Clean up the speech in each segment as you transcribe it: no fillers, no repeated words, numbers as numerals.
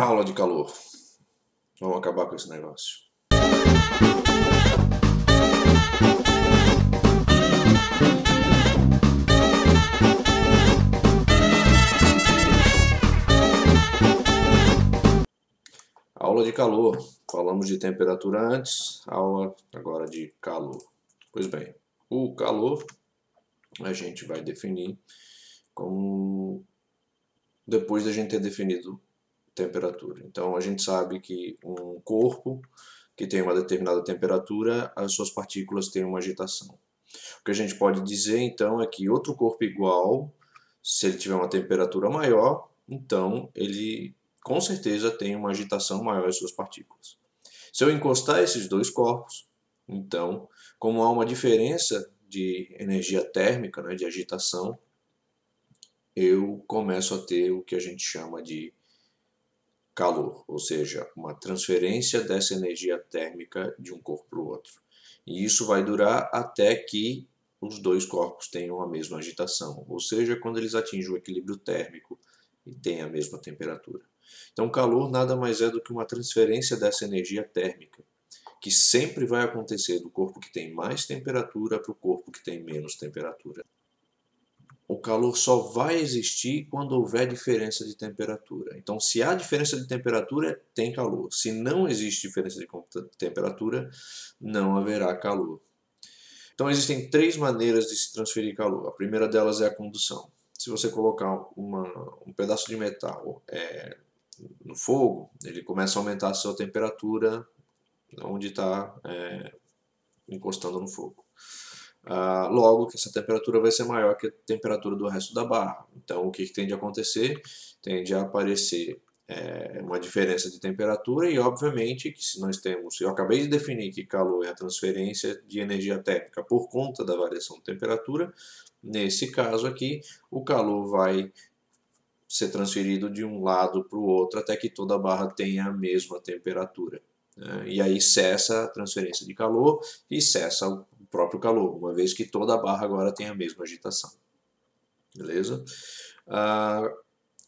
Aula de calor. Vamos acabar com esse negócio. Aula de calor. Falamos de temperatura antes, aula agora de calor. Pois bem, o calor a gente vai definir como depois da gente ter definido temperatura. Então a gente sabe que um corpo que tem uma determinada temperatura, as suas partículas têm uma agitação. O que a gente pode dizer então é que outro corpo igual, se ele tiver uma temperatura maior, então ele com certeza tem uma agitação maior às suas partículas. Se eu encostar esses dois corpos, então, como há uma diferença de energia térmica, né, de agitação, eu começo a ter o que a gente chama de calor, ou seja, uma transferência dessa energia térmica de um corpo para o outro. E isso vai durar até que os dois corpos tenham a mesma agitação, ou seja, quando eles atingem o equilíbrio térmico e têm a mesma temperatura. Então, calor nada mais é do que uma transferência dessa energia térmica, que sempre vai acontecer do corpo que tem mais temperatura para o corpo que tem menos temperatura. O calor só vai existir quando houver diferença de temperatura. Então, se há diferença de temperatura, tem calor. Se não existe diferença de temperatura, não haverá calor. Então, existem três maneiras de se transferir calor. A primeira delas é a condução. Se você colocar um pedaço de metal no fogo, ele começa a aumentar a sua temperatura onde está encostando no fogo. Logo que essa temperatura vai ser maior que a temperatura do resto da barra. Então o que tende a acontecer? Tende a aparecer uma diferença de temperatura e obviamente que se nós temos, eu acabei de definir que calor é a transferência de energia térmica por conta da variação de temperatura, nesse caso aqui o calor vai ser transferido de um lado para o outro até que toda a barra tenha a mesma temperatura. E aí cessa a transferência de calor e cessa o próprio calor, uma vez que toda a barra agora tem a mesma agitação. Beleza? A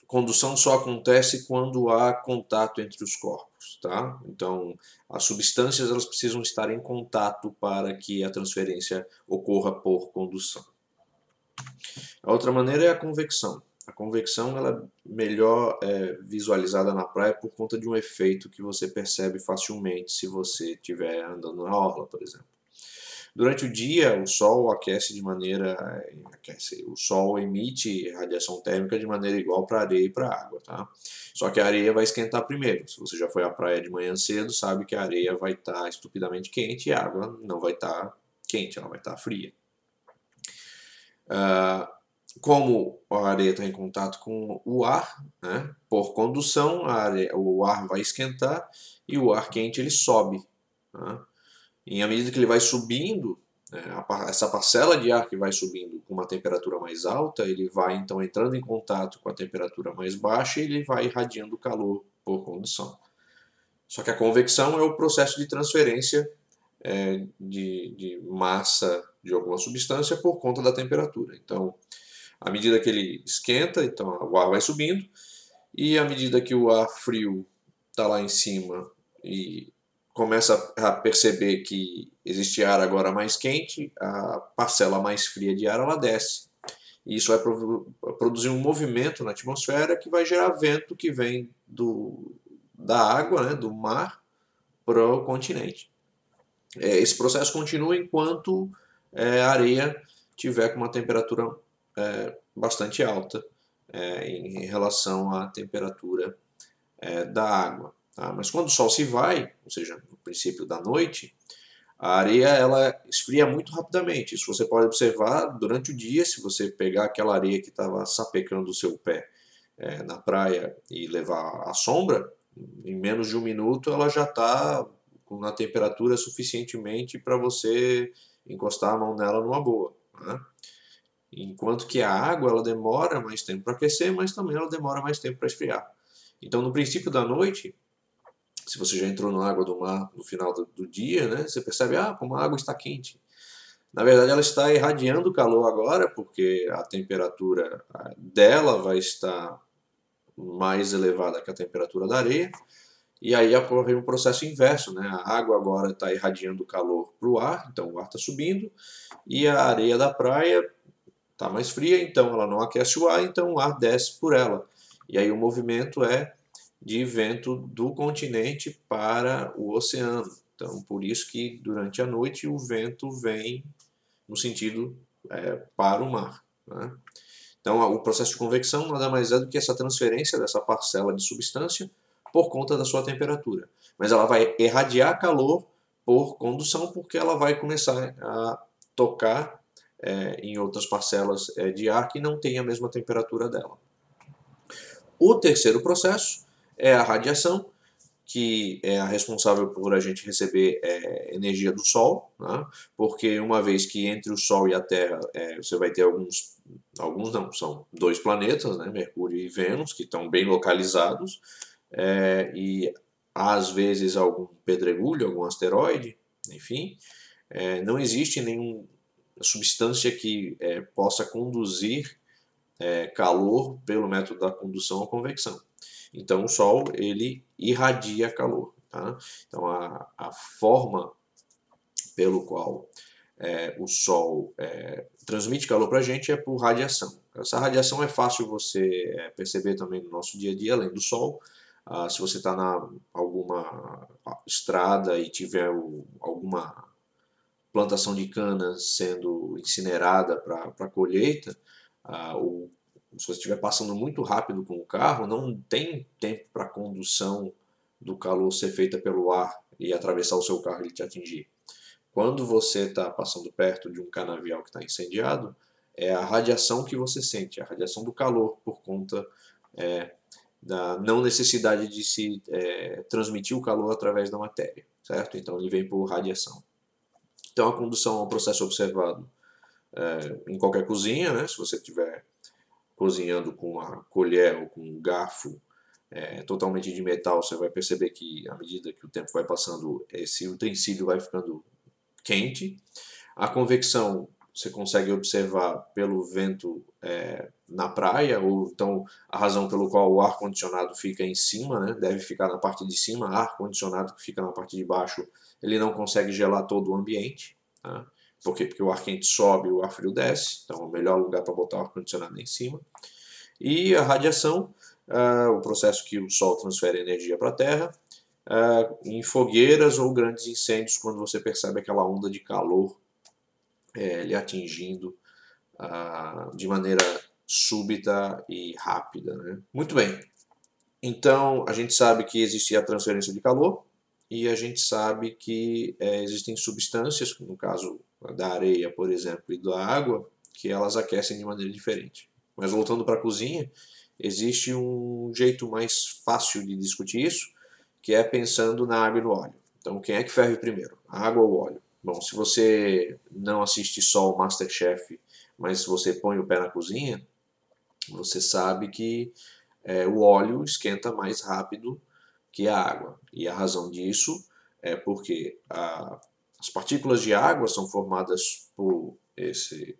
condução só acontece quando há contato entre os corpos, tá? Então, as substâncias elas precisam estar em contato para que a transferência ocorra por condução. A outra maneira é a convecção. A convecção ela é melhor visualizada na praia por conta de um efeito que você percebe facilmente se você estiver andando na orla, por exemplo. Durante o dia, o Sol aquece de maneira... o Sol emite radiação térmica de maneira igual para a areia e para a água, tá? Só que a areia vai esquentar primeiro. Se você já foi à praia de manhã cedo, sabe que a areia vai estar estupidamente quente e a água não vai estar quente, ela vai estar fria. Como a areia está em contato com o ar, né, por condução, o ar vai esquentar e o ar quente ele sobe. Né? E à medida que ele vai subindo, essa parcela de ar que vai subindo com uma temperatura mais alta, ele vai então entrando em contato com a temperatura mais baixa e ele vai irradiando calor por condução. Só que a convecção é o processo de transferência de massa de alguma substância por conta da temperatura. Então, à medida que ele esquenta, então o ar vai subindo, e à medida que o ar frio está lá em cima e começa a perceber que existe ar agora mais quente, a parcela mais fria de ar ela desce. E isso vai produzir um movimento na atmosfera que vai gerar vento que vem da água, né, do mar, para o continente. Esse processo continua enquanto a areia tiver com uma temperatura bastante alta em relação à temperatura da água. Tá? Mas quando o sol se vai, ou seja, no princípio da noite, a areia ela esfria muito rapidamente. Isso você pode observar durante o dia, se você pegar aquela areia que estava sapecando o seu pé na praia e levar à sombra, em menos de um minuto ela já está com uma temperatura suficientemente para você encostar a mão nela numa boa. Né? Enquanto que a água ela demora mais tempo para aquecer, mas também ela demora mais tempo para esfriar. Então, no princípio da noite, se você já entrou na água do mar no final do dia, né, você percebe, como a água está quente. Na verdade, ela está irradiando calor agora, porque a temperatura dela vai estar mais elevada que a temperatura da areia, e aí ocorre um processo inverso, né? A água agora está irradiando calor para o ar, então o ar está subindo, e a areia da praia está mais fria, então ela não aquece o ar, então o ar desce por ela. E aí o movimento é de vento do continente para o oceano. Então, por isso que durante a noite o vento vem no sentido para o mar, né? Então, o processo de convecção nada mais é do que essa transferência dessa parcela de substância por conta da sua temperatura. Mas ela vai irradiar calor por condução, porque ela vai começar a tocar em outras parcelas de ar que não têm a mesma temperatura dela. O terceiro processo é a radiação, que é a responsável por a gente receber energia do Sol, né? Porque uma vez que entre o Sol e a Terra você vai ter alguns não, são dois planetas, né? Mercúrio e Vênus, que estão bem localizados, e às vezes algum pedregulho, algum asteroide, enfim, não existe nenhuma substância que possa conduzir calor pelo método da condução ou convecção. Então o Sol ele irradia calor, tá? Então a forma pelo qual o Sol transmite calor para a gente é por radiação. Essa radiação é fácil você perceber também no nosso dia a dia, além do Sol. Se você está na alguma estrada e tiver alguma plantação de cana sendo incinerada para colheita, se você estiver passando muito rápido com o carro, não tem tempo para a condução do calor ser feita pelo ar e atravessar o seu carro e te atingir. Quando você está passando perto de um canavial que está incendiado, é a radiação que você sente, a radiação do calor por conta da não necessidade de se transmitir o calor através da matéria, certo? Então ele vem por radiação. Então a condução é um processo observado em qualquer cozinha, né? Se você estiver cozinhando com uma colher ou com um garfo totalmente de metal, você vai perceber que à medida que o tempo vai passando, esse utensílio vai ficando quente. A convecção você consegue observar pelo vento na praia, ou então a razão pelo qual o ar-condicionado fica em cima, né? Deve ficar na parte de cima, ar-condicionado que fica na parte de baixo, ele não consegue gelar todo o ambiente, tá? Por quê? Porque o ar quente sobe e o ar frio desce, então é o melhor lugar para botar o ar-condicionado é em cima. E a radiação, o processo que o Sol transfere energia para a Terra, em fogueiras ou grandes incêndios, quando você percebe aquela onda de calor lhe atingindo de maneira súbita e rápida, né? Muito bem, então a gente sabe que existe a transferência de calor e a gente sabe que existem substâncias, no caso da areia, por exemplo, e da água, que elas aquecem de maneira diferente. Mas voltando para a cozinha, existe um jeito mais fácil de discutir isso, que é pensando na água e no óleo. Então, quem é que ferve primeiro, a água ou o óleo? Bom, se você não assiste só o MasterChef, mas se você põe o pé na cozinha, você sabe que o óleo esquenta mais rápido que a água. E a razão disso é porque as partículas de água são formadas por esses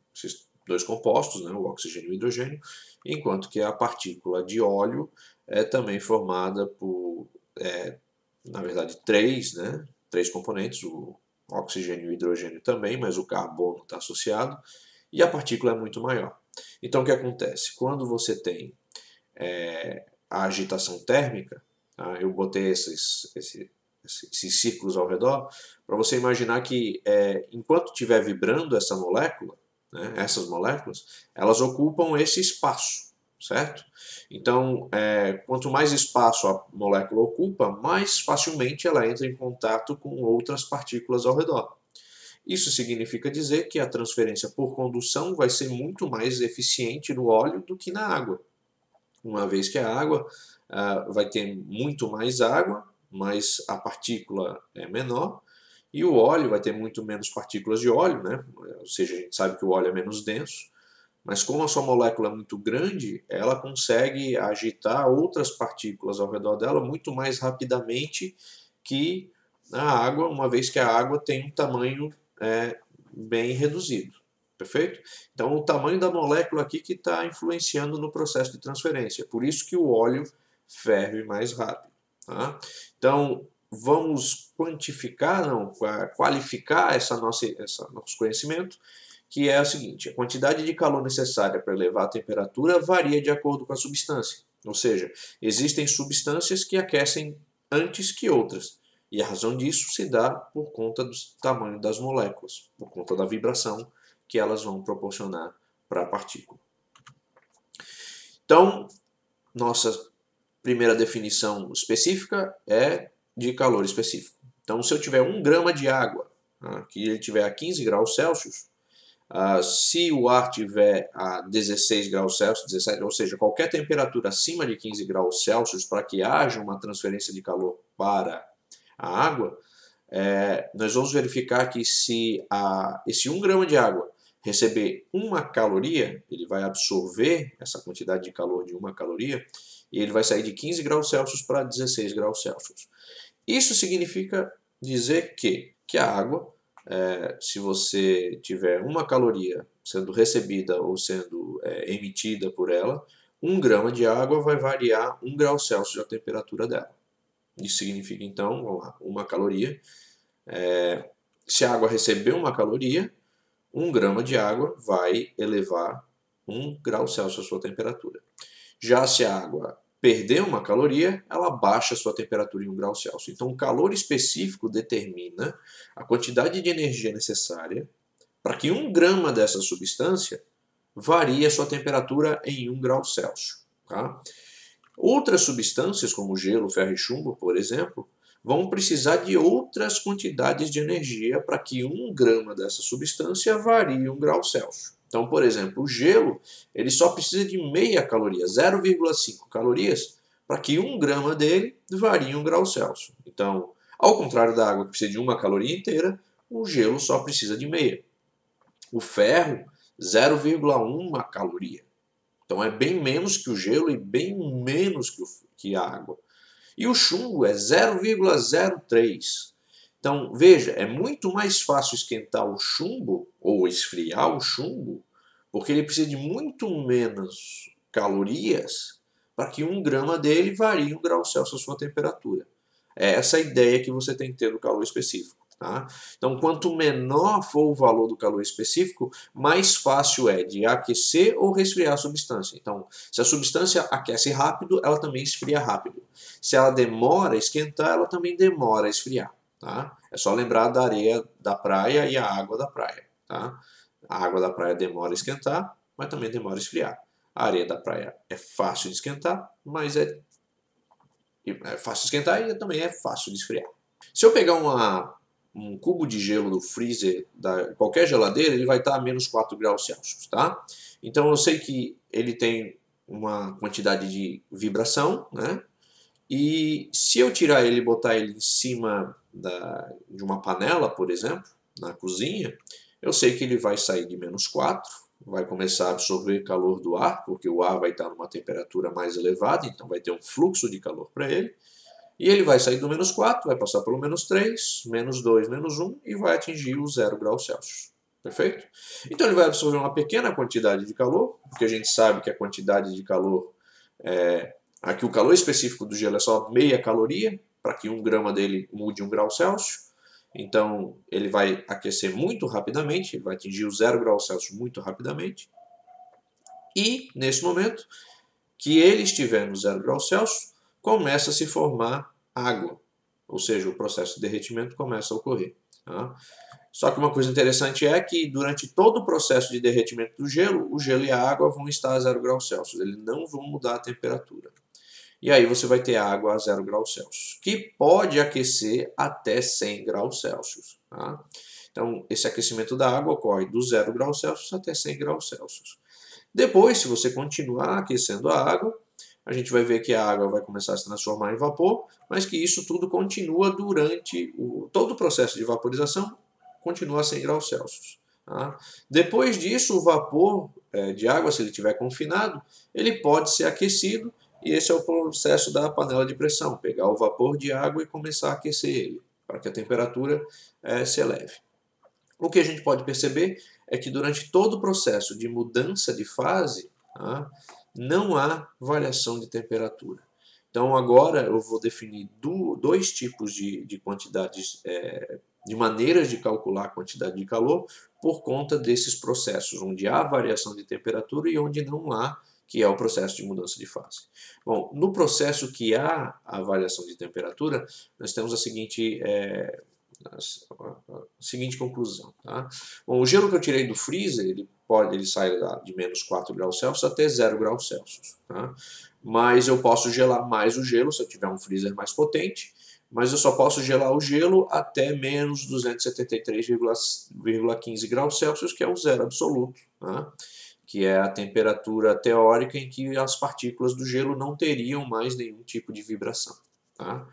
dois compostos, né, o oxigênio e o hidrogênio, enquanto que a partícula de óleo é também formada por, na verdade, três componentes, o oxigênio e o hidrogênio também, mas o carbono está associado, e a partícula é muito maior. Então o que acontece? Quando você tem a agitação térmica, tá? Eu botei esses círculos ao redor, para você imaginar que enquanto estiver vibrando essa molécula, né, essas moléculas, elas ocupam esse espaço, certo? Então, quanto mais espaço a molécula ocupa, mais facilmente ela entra em contato com outras partículas ao redor. Isso significa dizer que a transferência por condução vai ser muito mais eficiente no óleo do que na água, uma vez que a água vai ter muito mais água, mas a partícula é menor, e o óleo vai ter muito menos partículas de óleo, né? Ou seja, a gente sabe que o óleo é menos denso, mas como a sua molécula é muito grande, ela consegue agitar outras partículas ao redor dela muito mais rapidamente que a água, uma vez que a água tem um tamanho bem reduzido. Perfeito? Então, o tamanho da molécula aqui que está influenciando no processo de transferência. Por isso que o óleo ferve mais rápido. Tá? Então, vamos quantificar, não, qualificar esse nosso conhecimento, que é o seguinte: a quantidade de calor necessária para elevar a temperatura varia de acordo com a substância. Ou seja, existem substâncias que aquecem antes que outras. E a razão disso se dá por conta do tamanho das moléculas, por conta da vibração que elas vão proporcionar para a partícula. Então, nossa primeira definição específica é de calor específico. Então, se eu tiver 1 grama de água, que ele tiver a 15 graus Celsius, se o ar tiver a 16 graus Celsius, 17, ou seja, qualquer temperatura acima de 15 graus Celsius para que haja uma transferência de calor para a água, nós vamos verificar que se esse 1 grama de água receber 1 caloria, ele vai absorver essa quantidade de calor de 1 caloria e ele vai sair de 15 graus Celsius para 16 graus Celsius. Isso significa dizer que a água, se você tiver 1 caloria sendo recebida ou sendo emitida por ela, 1 grama de água vai variar 1 grau Celsius a temperatura dela. Isso significa, então, vamos lá, 1 caloria. Se a água receber 1 caloria, 1 grama de água vai elevar 1 grau Celsius a sua temperatura. Já se a água perder 1 caloria, ela baixa a sua temperatura em 1 grau Celsius. Então, o calor específico determina a quantidade de energia necessária para que 1 grama dessa substância varie a sua temperatura em 1 grau Celsius. Tá? Outras substâncias, como gelo, ferro e chumbo, por exemplo, vão precisar de outras quantidades de energia para que 1 grama dessa substância varie 1 grau Celsius. Então, por exemplo, o gelo ele só precisa de meia caloria, 0,5 calorias, para que 1 grama dele varie 1 grau Celsius. Então, ao contrário da água que precisa de 1 caloria inteira, o gelo só precisa de meia. O ferro, 0,1 caloria. Então, é bem menos que o gelo e bem menos que a água. E o chumbo é 0,03. Então, veja, é muito mais fácil esquentar o chumbo ou esfriar o chumbo, porque ele precisa de muito menos calorias para que 1 grama dele varie 1 grau Celsius a sua temperatura. É essa a ideia que você tem que ter do calor específico. Tá? Então, quanto menor for o valor do calor específico, mais fácil é de aquecer ou resfriar a substância. Então, se a substância aquece rápido, ela também esfria rápido. Se ela demora a esquentar, ela também demora a esfriar. Tá? É só lembrar da areia da praia e a água da praia. Tá? A água da praia demora a esquentar, mas também demora a esfriar. A areia da praia é fácil de esquentar, mas é fácil de esquentar e também é fácil de esfriar. Se eu pegar um cubo de gelo do freezer da qualquer geladeira, ele vai estar a menos 4 graus Celsius, tá? Então eu sei que ele tem uma quantidade de vibração, né? E se eu tirar ele e botar ele em cima de uma panela, por exemplo, na cozinha, eu sei que ele vai sair de menos 4, vai começar a absorver calor do ar, porque o ar vai estar numa temperatura mais elevada, então vai ter um fluxo de calor para ele. E ele vai sair do menos 4, vai passar pelo menos 3, menos 2, menos 1 e vai atingir o 0 graus Celsius. Perfeito? Então ele vai absorver uma pequena quantidade de calor, porque a gente sabe que a quantidade de calor, aqui o calor específico do gelo é só meia caloria, para que 1 grama dele mude 1 grau Celsius. Então ele vai aquecer muito rapidamente, ele vai atingir o 0 graus Celsius muito rapidamente. E nesse momento que ele estiver no 0 graus Celsius, começa a se formar água, ou seja, o processo de derretimento começa a ocorrer. Tá? Só que uma coisa interessante é que durante todo o processo de derretimento do gelo, o gelo e a água vão estar a 0 graus Celsius, eles não vão mudar a temperatura. E aí você vai ter água a 0 graus Celsius, que pode aquecer até 100 graus Celsius. Tá? Então, esse aquecimento da água ocorre do 0 graus Celsius até 100 graus Celsius. Depois, se você continuar aquecendo a água, a gente vai ver que a água vai começar a se transformar em vapor, mas que isso tudo continua durante todo o processo de vaporização, continua a 100 graus Celsius. Tá? Depois disso, o vapor de água, se ele estiver confinado, ele pode ser aquecido, e esse é o processo da panela de pressão, pegar o vapor de água e começar a aquecer ele, para que a temperatura se eleve. O que a gente pode perceber é que durante todo o processo de mudança de fase, tá, não há variação de temperatura. Então agora eu vou definir dois tipos de quantidades, de maneiras de calcular a quantidade de calor por conta desses processos, onde há variação de temperatura e onde não há, que é o processo de mudança de fase. Bom, no processo que há a variação de temperatura, nós temos a seguinte conclusão. Tá? Bom, o gelo que eu tirei do freezer, ele sai de menos 4 graus Celsius até 0 graus Celsius. Tá? Mas eu posso gelar mais o gelo se eu tiver um freezer mais potente, mas eu só posso gelar o gelo até menos 273,15 graus Celsius, que é o zero absoluto, tá? Que é a temperatura teórica em que as partículas do gelo não teriam mais nenhum tipo de vibração. Tá?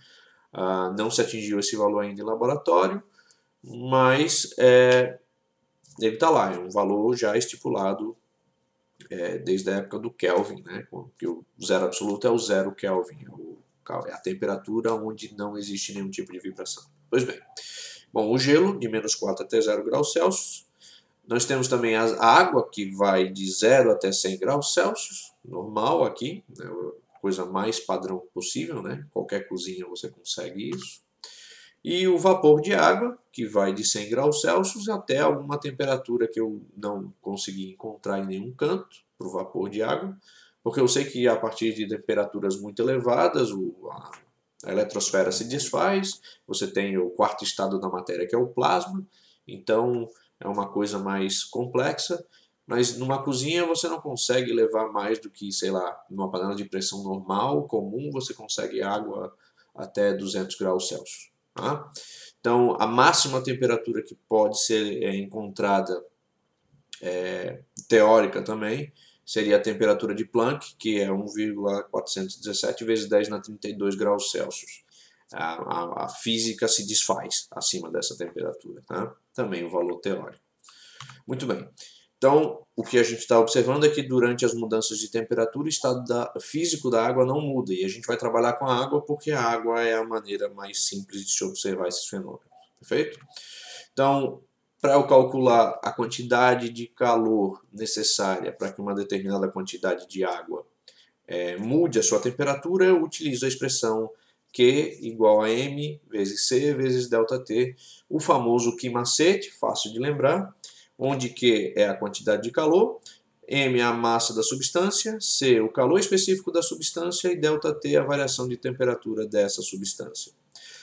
Não se atingiu esse valor ainda em laboratório, mas ele está lá, é um valor já estipulado desde a época do Kelvin, né? Porque o zero absoluto é o zero Kelvin, é a temperatura onde não existe nenhum tipo de vibração. Pois bem, bom, o gelo de menos 4 até 0 graus Celsius. Nós temos também a água, que vai de 0 até 100 graus Celsius, normal aqui, né? Coisa mais padrão possível, né? Qualquer cozinha você consegue isso. E o vapor de água, que vai de 100 graus Celsius até alguma temperatura que eu não consegui encontrar em nenhum canto para o vapor de água, porque eu sei que a partir de temperaturas muito elevadas a eletrosfera se desfaz, você tem o quarto estado da matéria, que é o plasma, então é uma coisa mais complexa, mas numa cozinha você não consegue levar mais do que, sei lá, numa panela de pressão normal, comum, você consegue água até 200 graus Celsius. Tá? Então, a máxima temperatura que pode ser encontrada, teórica também, seria a temperatura de Planck, que é 1,417 vezes 10 na 32 graus Celsius. A física se desfaz acima dessa temperatura. Tá? Também o valor teórico. Muito bem. Então, o que a gente está observando é que durante as mudanças de temperatura, o estado físico da água não muda. E a gente vai trabalhar com a água porque a água é a maneira mais simples de se observar esses fenômenos. Perfeito? Então, para eu calcular a quantidade de calor necessária para que uma determinada quantidade de água mude a sua temperatura, eu utilizo a expressão Q igual a M vezes C vezes ΔT, o famoso Q macete, fácil de lembrar, onde Q é a quantidade de calor, M é a massa da substância, C o calor específico da substância e ΔT a variação de temperatura dessa substância.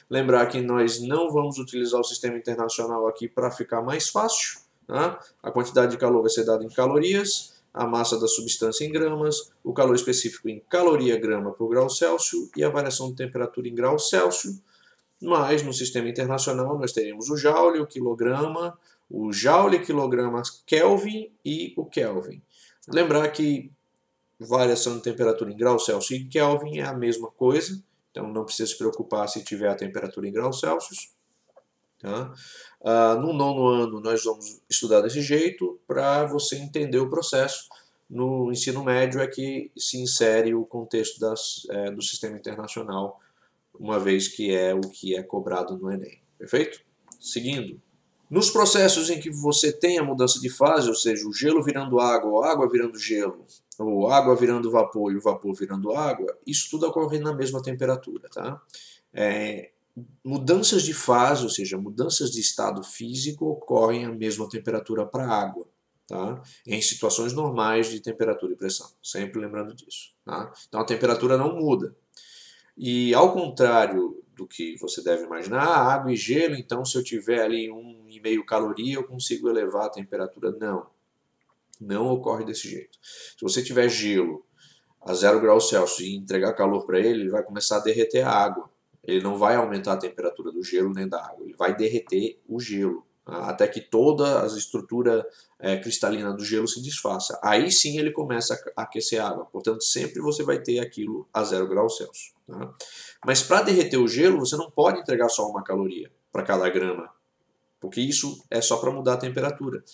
Lembrar que nós não vamos utilizar o sistema internacional aqui para ficar mais fácil. Tá? A quantidade de calor vai ser dada em calorias, a massa da substância em gramas, o calor específico em caloria grama por grau Celsius e a variação de temperatura em grau Celsius. Mas no sistema internacional nós teríamos o joule, o quilograma, o joule, quilograma, Kelvin e o Kelvin. Lembrar que variação de temperatura em grau Celsius e Kelvin é a mesma coisa, então não precisa se preocupar se tiver a temperatura em graus Celsius. Tá? No nono ano nós vamos estudar desse jeito para você entender o processo. No ensino médio é que se insere o contexto do sistema internacional, uma vez que é o que é cobrado no Enem. Perfeito? Seguindo. Nos processos em que você tem a mudança de fase, ou seja, o gelo virando água, ou água virando gelo, ou água virando vapor e o vapor virando água, isso tudo ocorre na mesma temperatura. Tá? Mudanças de fase, ou seja, mudanças de estado físico, ocorrem à mesma temperatura para a água. Tá? Em situações normais de temperatura e pressão. Sempre lembrando disso. Tá? Então a temperatura não muda. E ao contrário do que você deve imaginar, água e gelo, então se eu tiver ali 1,5 caloria, eu consigo elevar a temperatura. Não. Não ocorre desse jeito. Se você tiver gelo a 0 graus Celsius e entregar calor para ele vai começar a derreter a água. Ele não vai aumentar a temperatura do gelo nem da água, ele vai derreter o gelo, até que toda a estrutura cristalina do gelo se desfaça. Aí sim ele começa a aquecer a água, portanto sempre você vai ter aquilo a 0 graus Celsius. Tá? Mas para derreter o gelo você não pode entregar só 1 caloria para cada grama, porque isso é só para mudar a temperatura.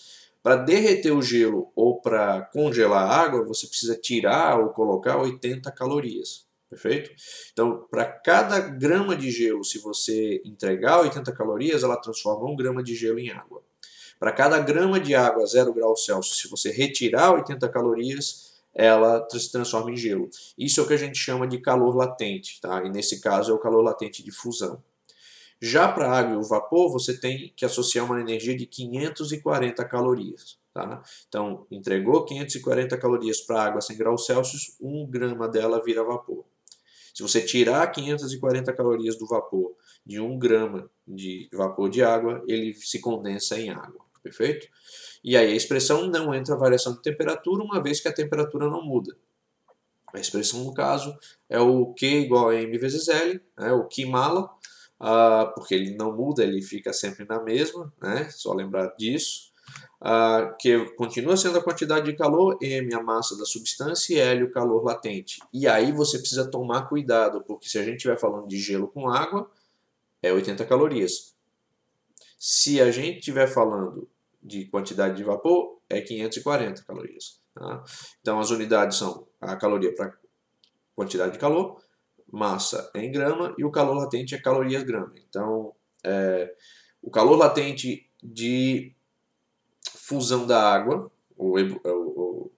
Para derreter o gelo ou para congelar a água, você precisa tirar ou colocar 80 calorias. Perfeito? Então, para cada grama de gelo, se você entregar 80 calorias, ela transforma 1 grama de gelo em água. Para cada grama de água a 0 graus Celsius, se você retirar 80 calorias, ela se transforma em gelo. Isso é o que a gente chama de calor latente, tá? E nesse caso é o calor latente de fusão. Já para a água e o vapor, você tem que associar uma energia de 540 calorias. Tá? Então, entregou 540 calorias para a água a 100 graus Celsius, 1 grama dela vira vapor. Se você tirar 540 calorias do vapor de 1 grama de vapor de água, ele se condensa em água. Perfeito? E aí a expressão não entra variação de temperatura, uma vez que a temperatura não muda. A expressão, no caso, é o Q igual a M vezes L, né, o Qmala, porque ele não muda, ele fica sempre na mesma, né, só lembrar disso. Que continua sendo a quantidade de calor, M a massa da substância e L o calor latente. E aí você precisa tomar cuidado, porque se a gente estiver falando de gelo com água, é 80 calorias. Se a gente estiver falando de quantidade de vapor, é 540 calorias. Tá? Então as unidades são a caloria para quantidade de calor, massa em grama e o calor latente é calorias grama. Então o calor latente de fusão da água,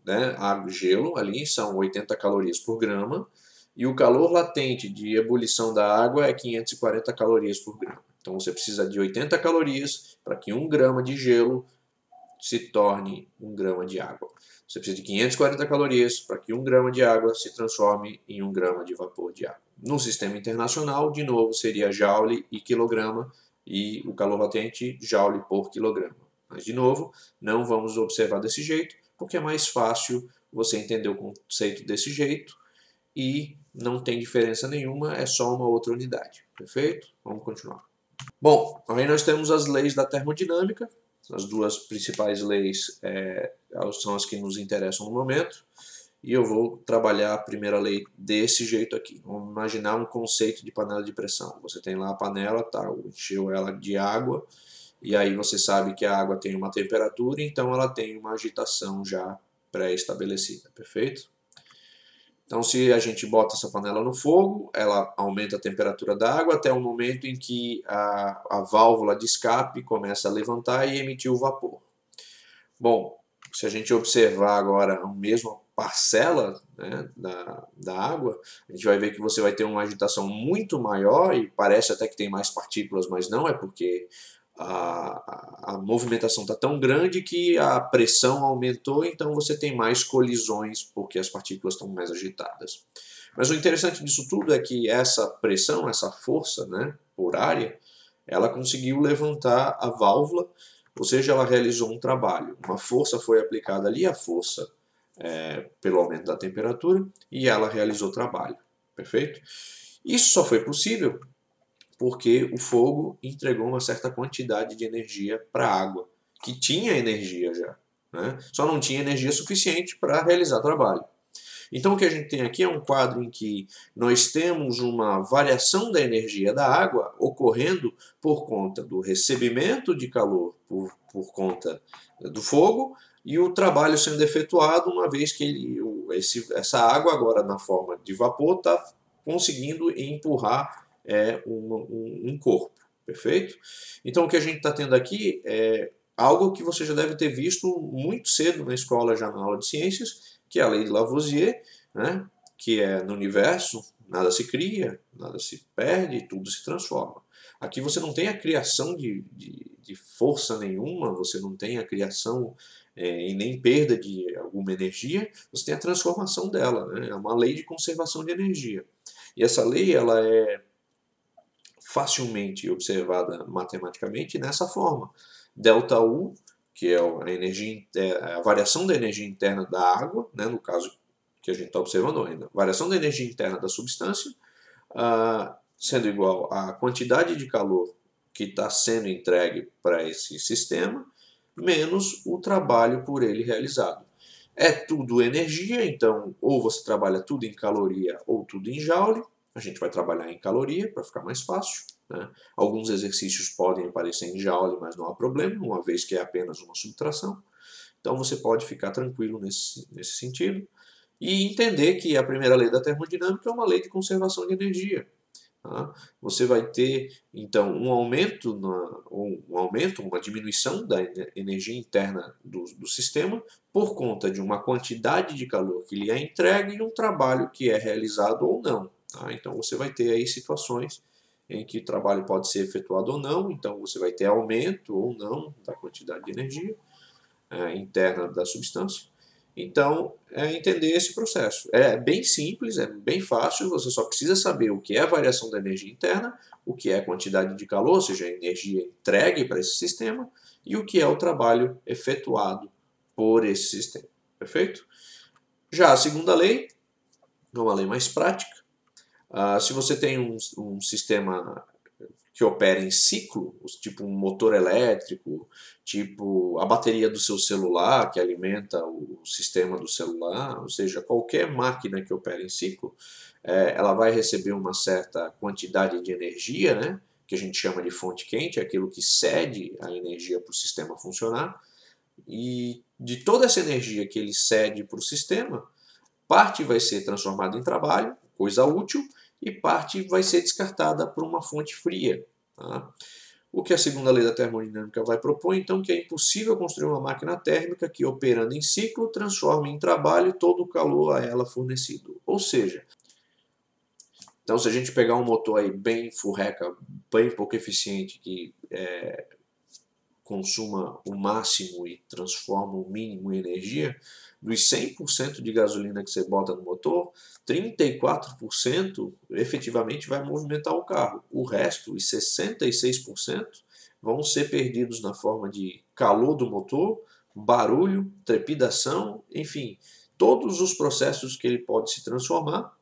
né, água e gelo ali são 80 calorias por grama, e o calor latente de ebulição da água é 540 calorias por grama. Então você precisa de 80 calorias para que 1 grama de gelo se torne 1 grama de água. Você precisa de 540 calorias para que 1 grama de água se transforme em 1 grama de vapor de água. No sistema internacional, de novo, seria joule e quilograma, e o calor latente, joule por quilograma. Mas, de novo, não vamos observar desse jeito, porque é mais fácil você entender o conceito desse jeito e não tem diferença nenhuma, é só uma outra unidade. Perfeito? Vamos continuar. Bom, aí nós temos as leis da termodinâmica. As duas principais leis são as que nos interessam no momento. E eu vou trabalhar a primeira lei desse jeito aqui. Vamos imaginar um conceito de panela de pressão. Você tem lá a panela, tá, encheu ela de água, e aí você sabe que a água tem uma temperatura, então ela tem uma agitação já pré-estabelecida, perfeito? Então, se a gente bota essa panela no fogo, ela aumenta a temperatura da água até o momento em que a válvula de escape começa a levantar e emitir o vapor. Bom, se a gente observar agora a mesma parcela, né, da água, a gente vai ver que você vai ter uma agitação muito maior e parece até que tem mais partículas, mas não, é porque a movimentação está tão grande que a pressão aumentou, então você tem mais colisões porque as partículas estão mais agitadas. Mas o interessante disso tudo é que essa pressão, essa força, né, por área, ela conseguiu levantar a válvula, ou seja, ela realizou um trabalho. Uma força foi aplicada ali, a força pelo aumento da temperatura, e ela realizou trabalho. Perfeito? Isso só foi possível porque o fogo entregou uma certa quantidade de energia para a água, que tinha energia já, né? Só não tinha energia suficiente para realizar trabalho. Então o que a gente tem aqui é um quadro em que nós temos uma variação da energia da água ocorrendo por conta do recebimento de calor por conta do fogo e o trabalho sendo efetuado uma vez que essa água agora na forma de vapor está conseguindo empurrar um corpo, perfeito? Então o que a gente está tendo aqui é algo que você já deve ter visto muito cedo na escola, já na aula de ciências, que é a lei de Lavoisier, né? Que é no universo nada se cria, nada se perde, tudo se transforma. Aqui você não tem a criação de força nenhuma, você não tem a criação e nem perda de alguma energia, você tem a transformação dela, né? É uma lei de conservação de energia. E essa lei ela é facilmente observada matematicamente nessa forma. ΔU, que é a variação da energia interna da água, né, no caso que a gente está observando ainda, variação da energia interna da substância, sendo igual à quantidade de calor que está sendo entregue para esse sistema, menos o trabalho por ele realizado. É tudo energia, então ou você trabalha tudo em caloria ou tudo em joule. A gente vai trabalhar em caloria para ficar mais fácil, né? Alguns exercícios podem aparecer em joule, mas não há problema, uma vez que é apenas uma subtração. Então você pode ficar tranquilo nesse sentido e entender que a primeira lei da termodinâmica é uma lei de conservação de energia. Tá? Você vai ter, então, um aumento, uma diminuição da energia interna do sistema por conta de uma quantidade de calor que lhe é entregue e um trabalho que é realizado ou não. Tá? Então, você vai ter aí situações em que o trabalho pode ser efetuado ou não, então você vai ter aumento ou não da quantidade de energia interna da substância. Então, é entender esse processo. É bem simples, é bem fácil, você só precisa saber o que é a variação da energia interna, o que é a quantidade de calor, ou seja, a energia entregue para esse sistema, e o que é o trabalho efetuado por esse sistema. Perfeito? Já a segunda lei, é uma lei mais prática. Se você tem um sistema que opera em ciclo, tipo um motor elétrico, tipo a bateria do seu celular que alimenta o sistema do celular, ou seja, qualquer máquina que opera em ciclo, ela vai receber uma certa quantidade de energia, né, que a gente chama de fonte quente, aquilo que cede a energia para o sistema funcionar, e de toda essa energia que ele cede para o sistema, parte vai ser transformada em trabalho, coisa útil, e parte vai ser descartada por uma fonte fria. Tá? O que a segunda lei da termodinâmica vai propor, então, que é impossível construir uma máquina térmica que, operando em ciclo, transforme em trabalho todo o calor a ela fornecido. Ou seja, então, se a gente pegar um motor aí bem furreca, bem pouco eficiente, que consuma o máximo e transforma o mínimo em energia, dos 100% de gasolina que você bota no motor, 34% efetivamente vai movimentar o carro. O resto, os 66%, vão ser perdidos na forma de calor do motor, barulho, trepidação, enfim, todos os processos que ele pode se transformar,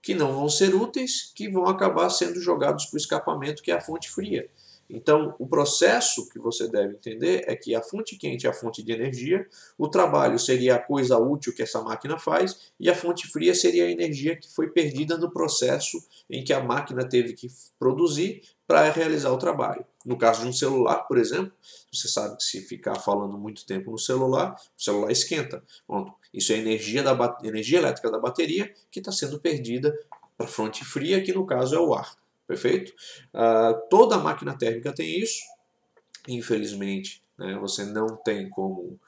que não vão ser úteis, que vão acabar sendo jogados para o escapamento, que é a fonte fria. Então, o processo que você deve entender é que a fonte quente é a fonte de energia, o trabalho seria a coisa útil que essa máquina faz, e a fonte fria seria a energia que foi perdida no processo em que a máquina teve que produzir para realizar o trabalho. No caso de um celular, por exemplo, você sabe que se ficar falando muito tempo no celular, o celular esquenta. Pronto. Isso é energia elétrica da bateria que está sendo perdida para a fonte fria, que no caso é o ar. Perfeito? Toda máquina térmica tem isso. Infelizmente, né, você não tem como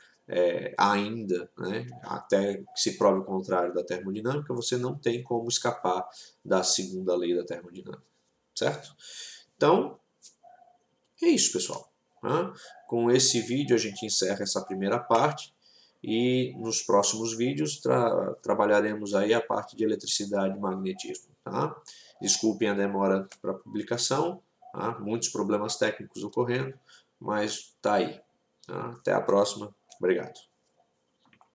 ainda, né, até que se prove o contrário da termodinâmica, você não tem como escapar da segunda lei da termodinâmica. Certo? Então, é isso, pessoal. Né? Com esse vídeo a gente encerra essa primeira parte e nos próximos vídeos trabalharemos aí a parte de eletricidade e magnetismo. Tá? Desculpem a demora para a publicação, tá? Muitos problemas técnicos ocorrendo, mas tá aí. Tá? Até a próxima. Obrigado.